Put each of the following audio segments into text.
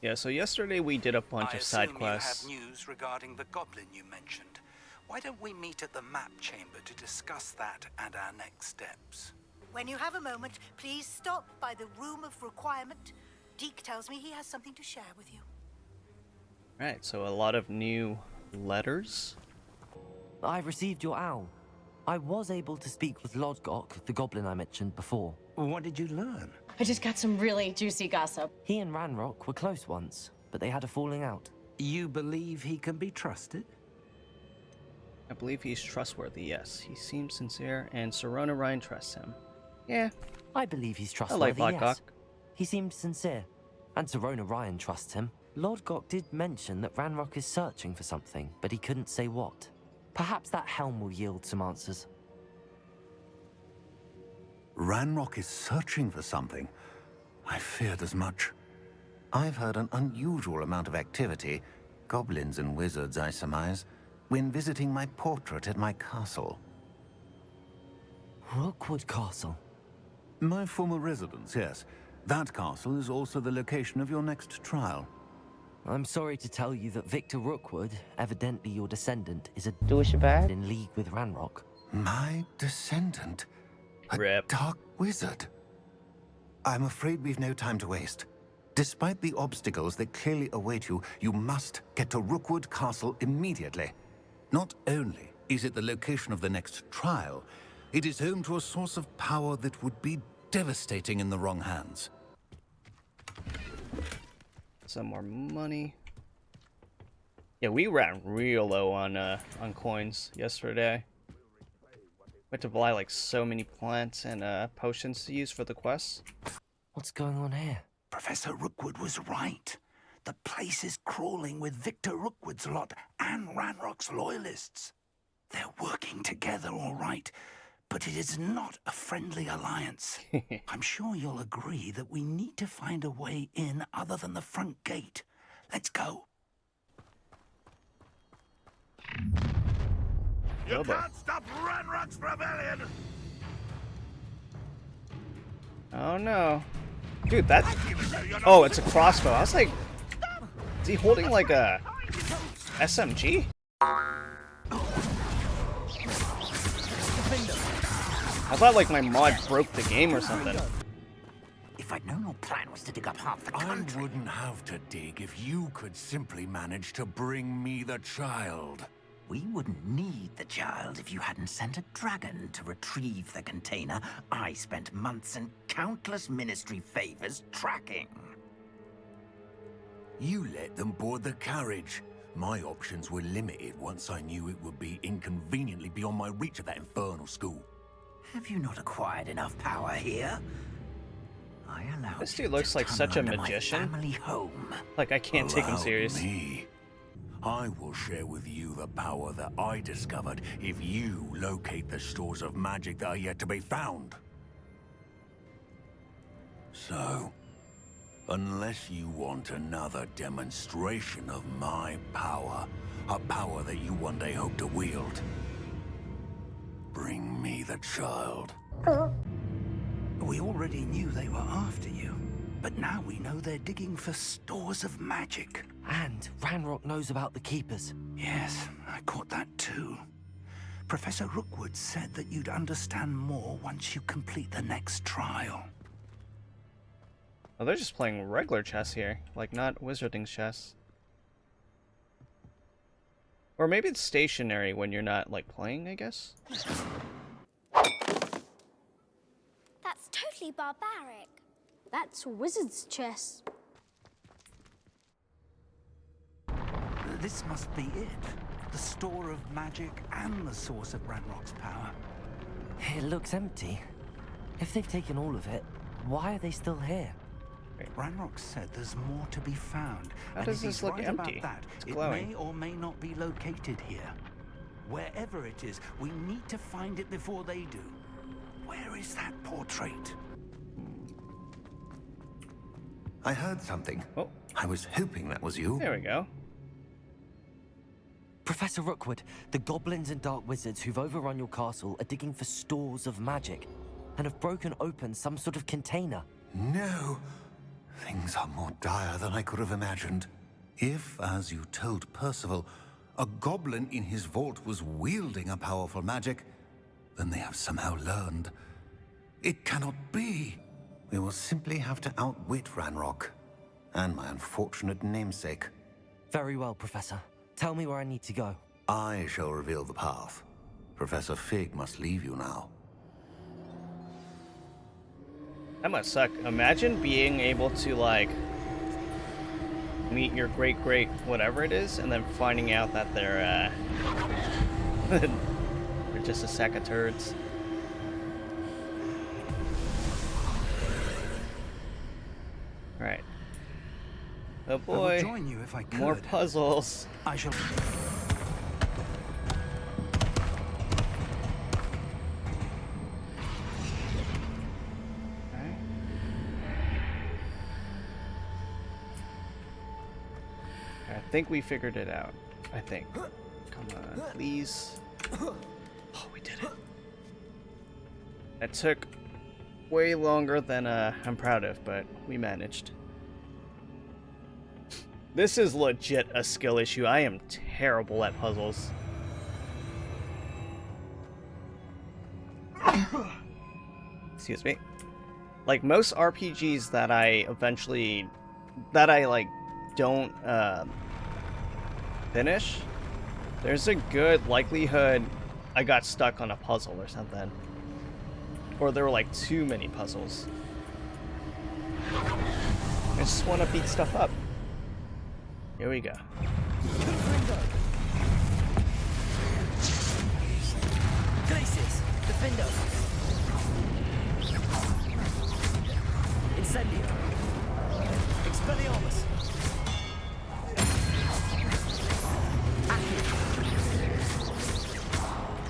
Yeah, so yesterday we did a bunch I of side assume you have quests. news regarding the goblin you mentioned. Why don't we meet at the map chamber to discuss that and our next steps? When you have a moment, please stop by the room of requirement. Deke tells me he has something to share with you. Right, so a lot of new letters. I received your owl. I was able to speak with Lodgok, the goblin I mentioned before. What did you learn? I just got some really juicy gossip. He and Ranrok were close once, but they had a falling out. You believe he can be trusted? I believe he's trustworthy, yes. He seems sincere, and Serona Ryan trusts him. Yeah, I believe he's I trustworthy, like yes. Lodgok. He seemed sincere, and Serona Ryan trusts him. Lodgok did mention that Ranrok is searching for something, but he couldn't say what. Perhaps that helm will yield some answers. Ranrok is searching for something. I feared as much. I've heard an unusual amount of activity, goblins and wizards, I surmise, when visiting my portrait at my castle. Rookwood Castle. My former residence, yes. That castle is also the location of your next trial. I'm sorry to tell you that Victor Rookwood, evidently your descendant, is a douchebag in league with Ranrok. My descendant? A Rip. dark wizard? I'm afraid we've no time to waste. Despite the obstacles that clearly await you, you must get to Rookwood Castle immediately. Not only is it the location of the next trial, it is home to a source of power that would be devastating in the wrong hands. Some more money. Yeah, we ran real low on coins yesterday. We had to buy like so many plants and potions to use for the quests. What's going on here? Professor Rookwood was right. The place is crawling with Victor Rookwood's lot and Ranrock's loyalists. They're working together, all right, but it is not a friendly alliance. I'm sure you'll agree that we need to find a way in other than the front gate. Let's go. You can't stop Ranrock's rebellion! Oh no. Dude, that... Oh, it's a crossbow. I was like... Is he holding like a... SMG? I thought like my mod broke the game or something. If I'd known your plan was to dig up half the I country... wouldn't have to dig if you could simply manage to bring me the child. We wouldn't need the child if you hadn't sent a dragon to retrieve the container I spent months and countless ministry favors tracking. You let them board the carriage. My options were limited once I knew it would be inconveniently beyond my reach at that infernal school. Have you not acquired enough power here? I allowed This you dude looks to like such a tunnel into my magician. family home. Like, I can't take him Allow serious. me. I will share with you the power that I discovered if you locate the stores of magic that are yet to be found. So, unless you want another demonstration of my power, a power that you one day hope to wield, bring me the child. We already knew they were after you, but now we know they're digging for stores of magic. And Ranrok knows about the Keepers. Yes, I caught that too. Professor Rookwood said that you'd understand more once you complete the next trial. Oh, they're just playing regular chess here. Like, not wizarding chess. Or maybe it's stationary when you're not, like, playing, I guess? That's totally barbaric. That's wizard's chess. This must be it. The store of magic and the source of Ranrock's power. It looks empty. If they've taken all of it, why are they still here? Ranrock said there's more to be found. How and does if this he's look right empty? about that, It's it glowing. may or may not be located here. Wherever it is, we need to find it before they do. Where is that portrait? I heard something. Oh, I was hoping that was you. there we go. Professor Rookwood, the goblins and dark wizards who've overrun your castle are digging for stores of magic and have broken open some sort of container. No. Things are more dire than I could have imagined. If, as you told Percival, a goblin in his vault was wielding a powerful magic, then they have somehow learned. It cannot be. We will simply have to outwit Ranrok. And my unfortunate namesake. Very well, Professor. Tell me where I need to go. I shall reveal the path. Professor Fig must leave you now. That must suck. Imagine being able to, like, meet your great whatever it is, and then finding out that they're they're just a sack of turds. Alright. Oh boy. I would join you if I could. More puzzles. I shall. Alright. I think we figured it out. I think. Come on, please. Oh, we did it. It took way longer than I'm proud of, but we managed. This is legit a skill issue. I am terrible at puzzles. Excuse me. Like most RPGs that I like don't finish, there's a good likelihood I got stuck on a puzzle or something. Or there were like too many puzzles. I just want to beat stuff up. Here we go. Glaciers, Defender. Incendio. Expelliarmus. Accio.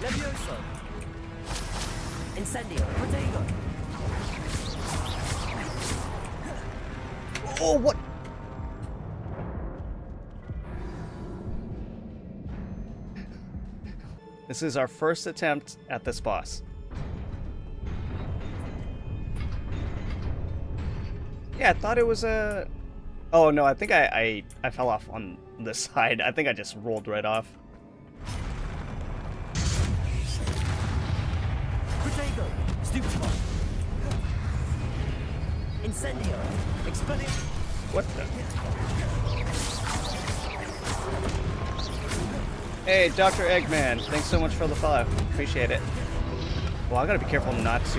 Levioso. Incendio. Protego. Oh, what? This is our first attempt at this boss. Yeah, I thought it was a... Oh no, I think I fell off on this side. I think I just rolled right off. Protego. Stupefy. Incendio. Expelliarmus. What the? Hey, Dr. Eggman, thanks so much for the follow. Appreciate it. Well, I gotta be careful not to,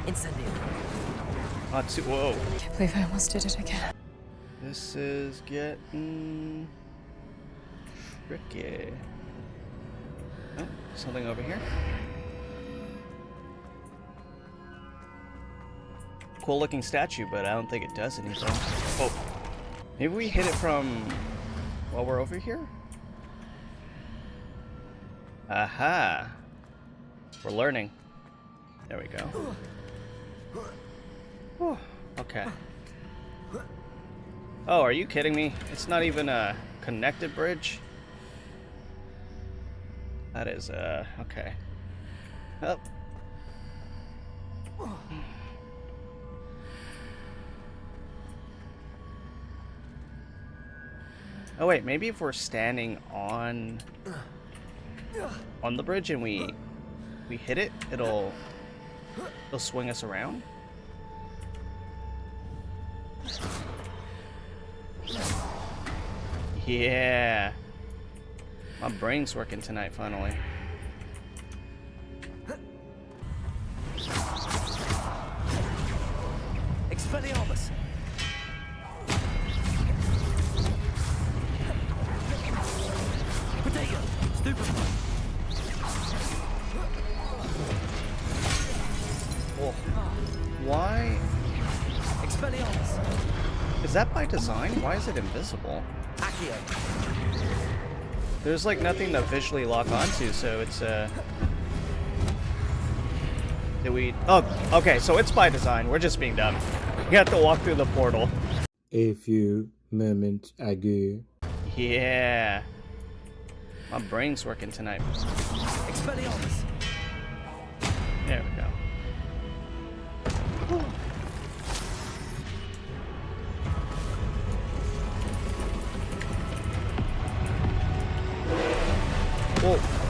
Incendio. whoa. I can't believe I almost did it again. This is getting tricky. Oh, something over here. Cool looking statue, but I don't think it does anything. Oh, maybe we hit it from while we're over here? Aha! We're learning. There we go. Whew, okay. Oh, are you kidding me? It's not even a connected bridge? That is, okay. Oh. Oh wait, maybe if we're standing on the bridge and we hit it, it'll swing us around. Yeah. My brain's working tonight finally. Expelliarmus. Protego. Stupefy. Oh. Why? Expelliarmus. Is that by design? Why is it invisible? Accio. There's like nothing to visually lock onto, so it's Did we... Oh, okay, so it's by design. We're just being dumb. We have to walk through the portal. A few moments ago. Yeah. My brain's working tonight. Expelliarmus. There we go. Whoa.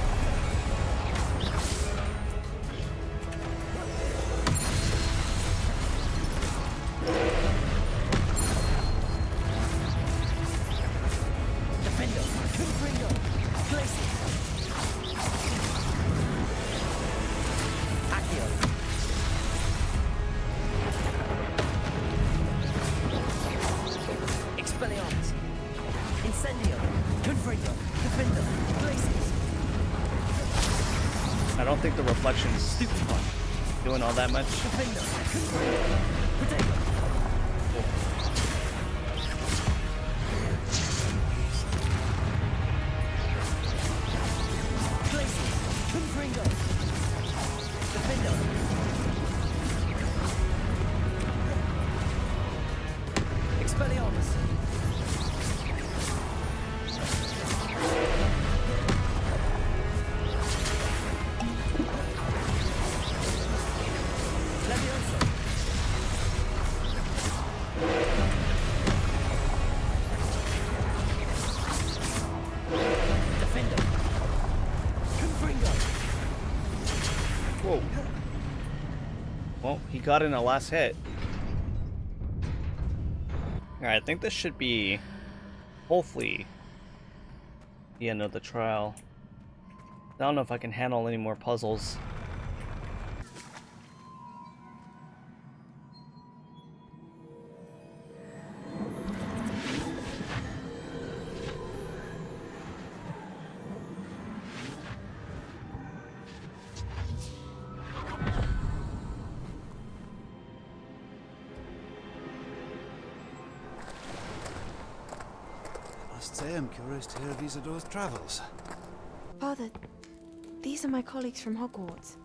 I don't think the reflection's doing all that much. Whoa. Well, he got in a last hit. Alright, I think this should be, hopefully, the end of the trial. I don't know if I can handle any more puzzles. I am curious to hear of Isidore's travels. Father, these are my colleagues from Hogwarts.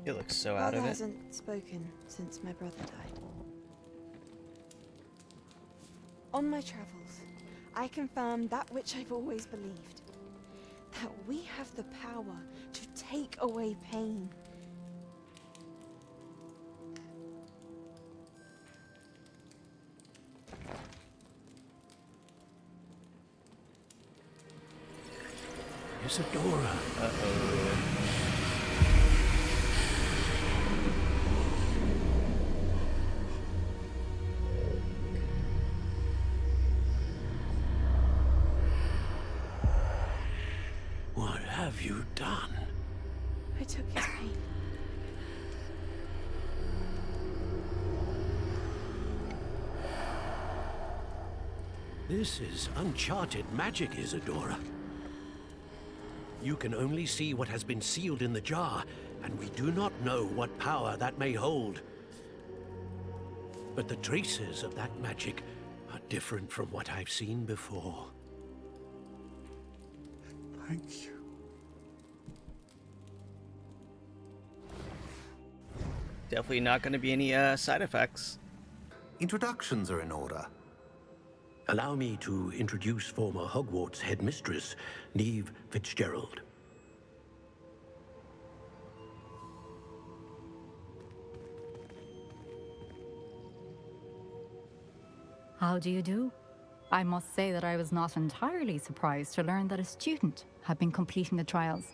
He looks so out of Father it. hasn't spoken since my brother died. On my travels, I confirmed that which I've always believed. That we have the power to take away pain. Isidora. Uh-oh. What have you done? I took his pain. This is uncharted magic, Isidora. You can only see what has been sealed in the jar, and we do not know what power that may hold. But the traces of that magic are different from what I've seen before. Thank you. Definitely not going to be any side effects. Introductions are in order. Allow me to introduce former Hogwarts headmistress, Neve Fitzgerald. How do you do? I must say that I was not entirely surprised to learn that a student had been completing the trials.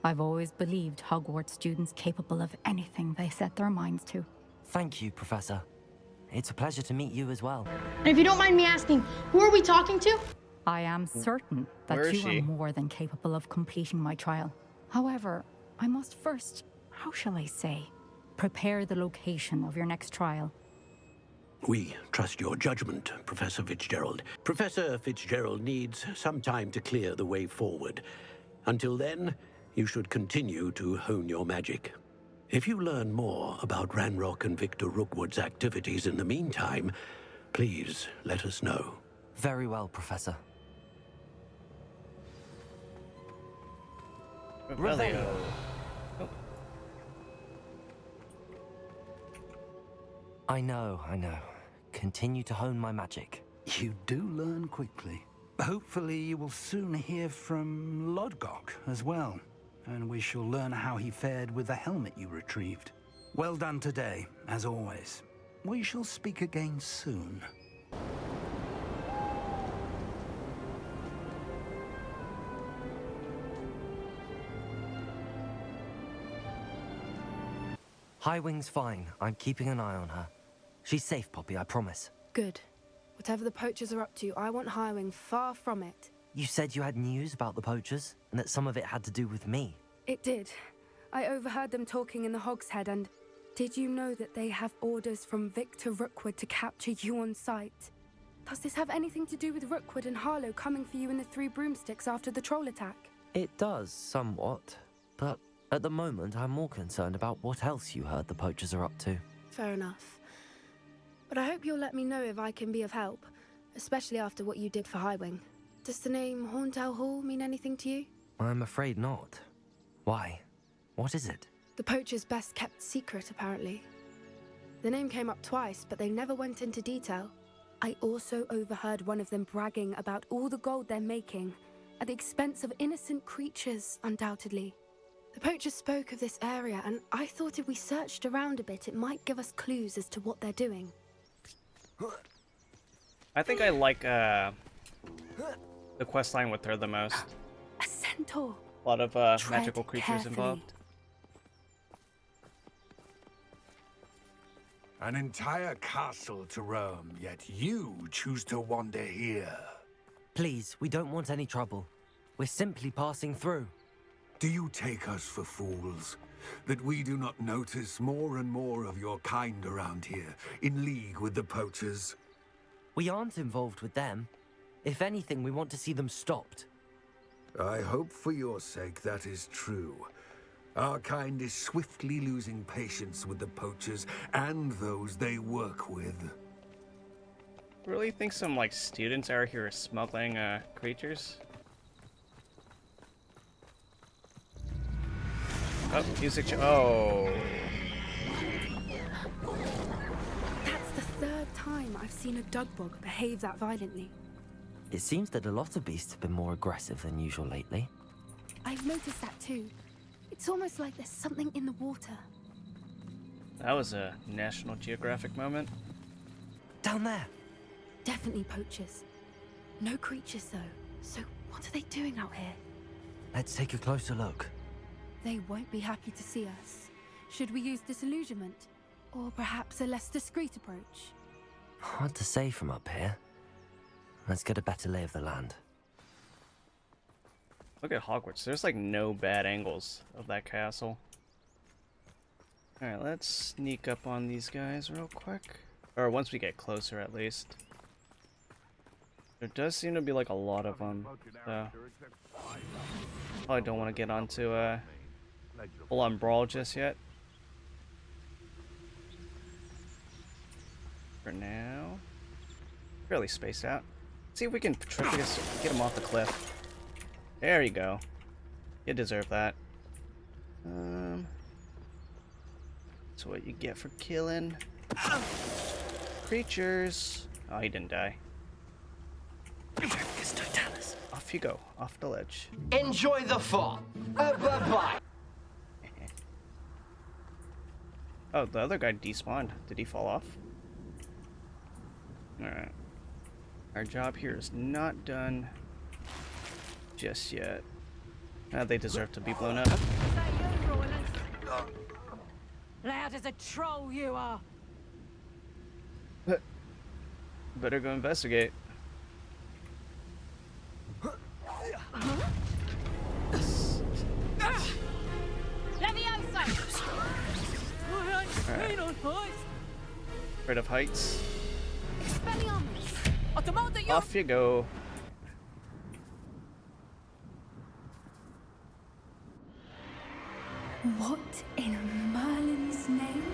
I've always believed Hogwarts students capable of anything they set their minds to. Thank you, Professor. It's a pleasure to meet you as well. And if you don't mind me asking, who are we talking to? I am certain Where that is you she? are more than capable of completing my trial. However, I must first, how shall I say, prepare the location of your next trial. We trust your judgment, Professor Fitzgerald. Professor Fitzgerald needs some time to clear the way forward. Until then, you should continue to hone your magic. If you learn more about Ranrok and Victor Rookwood's activities in the meantime, please let us know. Very well, Professor. Revelio. Oh. I know. Continue to hone my magic. You do learn quickly. Hopefully you will soon hear from Lodgok as well, and we shall learn how he fared with the helmet you retrieved. Well done today, as always. We shall speak again soon. Highwing's fine. I'm keeping an eye on her. She's safe, Poppy, I promise. Good. Whatever the Poachers are up to, I want Highwing far from it. You said you had news about the Poachers, and that some of it had to do with me. It did. I overheard them talking in the Hogshead, and did you know that they have orders from Victor Rookwood to capture you on sight? Does this have anything to do with Rookwood and Harlow coming for you in the Three Broomsticks after the troll attack? It does, somewhat. But at the moment, I'm more concerned about what else you heard the Poachers are up to. Fair enough. But I hope you'll let me know if I can be of help, especially after what you did for Highwing. Does the name Horntail Hall mean anything to you? I'm afraid not. Why? What is it? The Poachers' best-kept secret, apparently. The name came up twice, but they never went into detail. I also overheard one of them bragging about all the gold they're making, at the expense of innocent creatures, undoubtedly. The Poachers spoke of this area, and I thought if we searched around a bit, it might give us clues as to what they're doing. I think I like the questline with her the most. A centaur. A lot of magical creatures carefully. involved. An entire castle to roam, yet you choose to wander here. Please, we don't want any trouble. We're simply passing through. Do you take us for fools? That we do not notice more and more of your kind around here, in league with the Poachers? We aren't involved with them. If anything, we want to see them stopped. I hope for your sake that is true. Our kind is swiftly losing patience with the Poachers and those they work with. Really think some like students are here smuggling creatures? Oh, music. Oh. That's the third time I've seen a Dugbog behave that violently. It seems that a lot of beasts have been more aggressive than usual lately. I've noticed that too. It's almost like there's something in the water. That was a National Geographic moment. Down there! Definitely Poachers. No creatures though. So what are they doing out here? Let's take a closer look. They won't be happy to see us. Should we use disillusionment? Or perhaps a less discreet approach? Hard to say from up here. Let's get a better lay of the land. Look at Hogwarts. There's like no bad angles of that castle. Alright, let's sneak up on these guys real quick. Or once we get closer at least. There does seem to be like a lot of them. So probably don't want to get onto full-on brawl just yet. For now. Fairly spaced out. See if we can trick this, get him off the cliff. There you go. You deserve that. That's what you get for killing creatures. Oh, he didn't die. Off you go, off the ledge. Enjoy the fall. Bye-bye. Oh, the other guy despawned. Did he fall off? Alright. Our job here is not done just yet. They deserve to be blown up. Loud as a troll you are. Better go investigate. Rid of heights. Off you go. What in Merlin's name?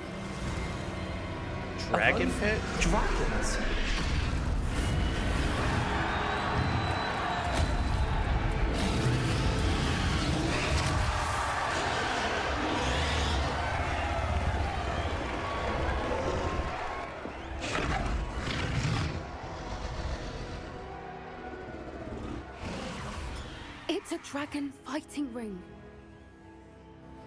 Dragon pit? Dragons? It's a dragon fighting ring.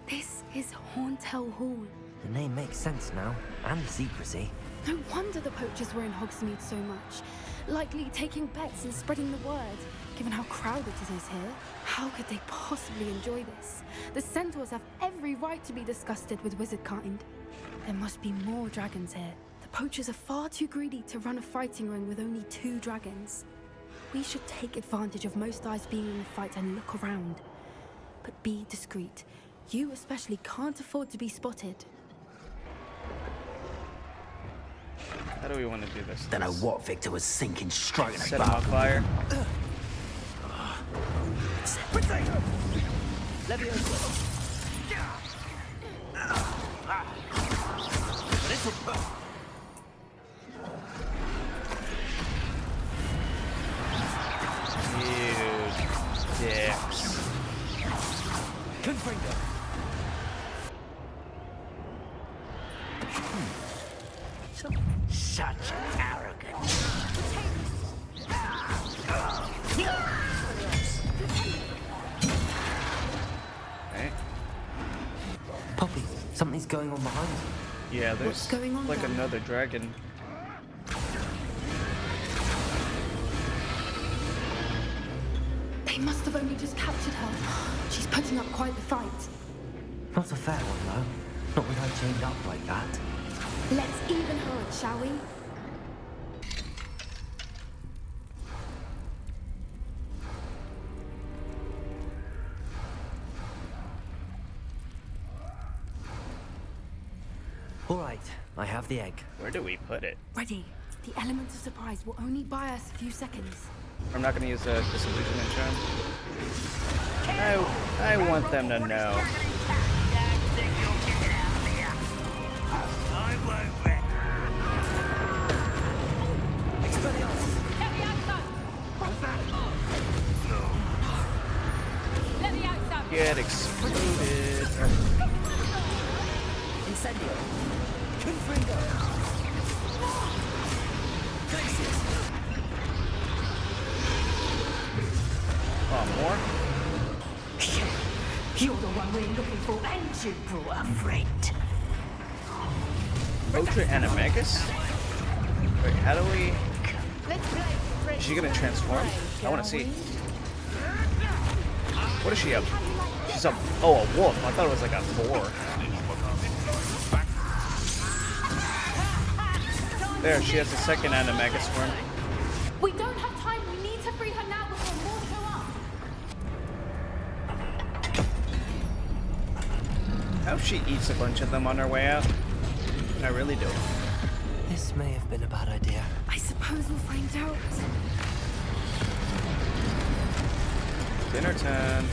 This is Horntail Hall. The name makes sense now, and the secrecy. No wonder the Poachers were in Hogsmeade so much. Likely taking bets and spreading the word, given how crowded it is here. How could they possibly enjoy this? The Centaurs have every right to be disgusted with wizard kind. There must be more dragons here. The poachers are far too greedy to run a fighting ring with only 2 dragons. We should take advantage of most eyes being in the fight and look around. But be discreet. You especially can't afford to be spotted. How do we want to do this? Don't know what Victor was thinking, stroking a Set him on fire. You dicks. Confringo. Such arrogance. Right. Poppy, something's going on behind you. Yeah, there's What's going on like down another dragon. They must have only just captured her. She's putting up quite the fight. Not a fair one, though. Not with her chained up like that. Let's even her, shall we? All right, I have the egg. Where do we put it? Ready. The element of surprise will only buy us a few seconds. I'm not going to use a disillusionment charm. I want them to know. Get exploded. Incendio. Confringo. Oh, more? You're the one we're looking for, and you brought a friend. Poacher Animagus? Wait, how do we... Is she gonna transform? I wanna see. What is she up? She's a... Oh, a wolf. I thought it was like a boar. There, she has a second Animagus form. We don't have time. We need to free her now before more show up. How if she eats a bunch of them on her way out? I really do. This may have been a bad idea. I suppose we'll find out. Dinner time.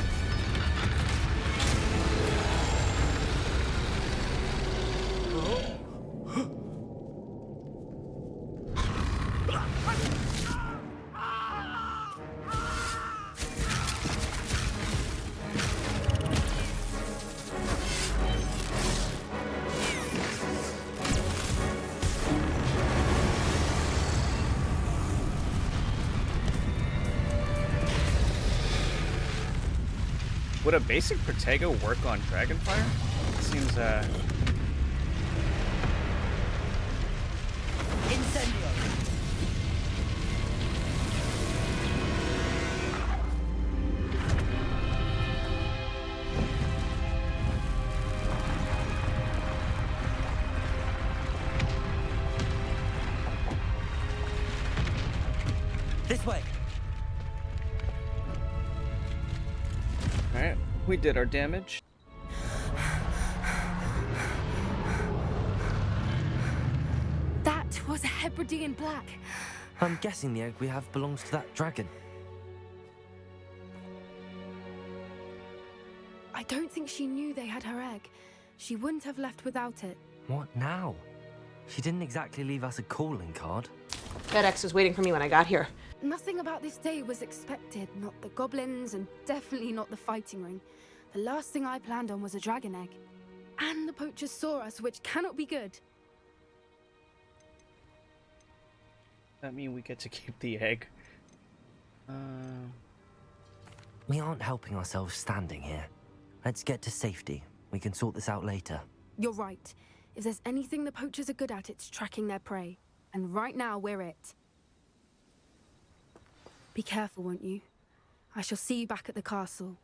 Would a basic Protego work on Dragonfire? It seems, Incendio. This way. alright, we did our damage. That was a Hebridean black. I'm guessing the egg we have belongs to that dragon. I don't think she knew they had her egg. She wouldn't have left without it. What now? She didn't exactly leave us a calling card. FedEx was waiting for me when I got here. Nothing about this day was expected. Not the goblins, and definitely not the fighting ring. The last thing I planned on was a dragon egg. And the poachers saw us, which cannot be good. That mean we get to keep the egg. We aren't helping ourselves standing here. Let's get to safety. We can sort this out later. You're right. If there's anything the poachers are good at, it's tracking their prey. And right now, we're it. Be careful, won't you? I shall see you back at the castle.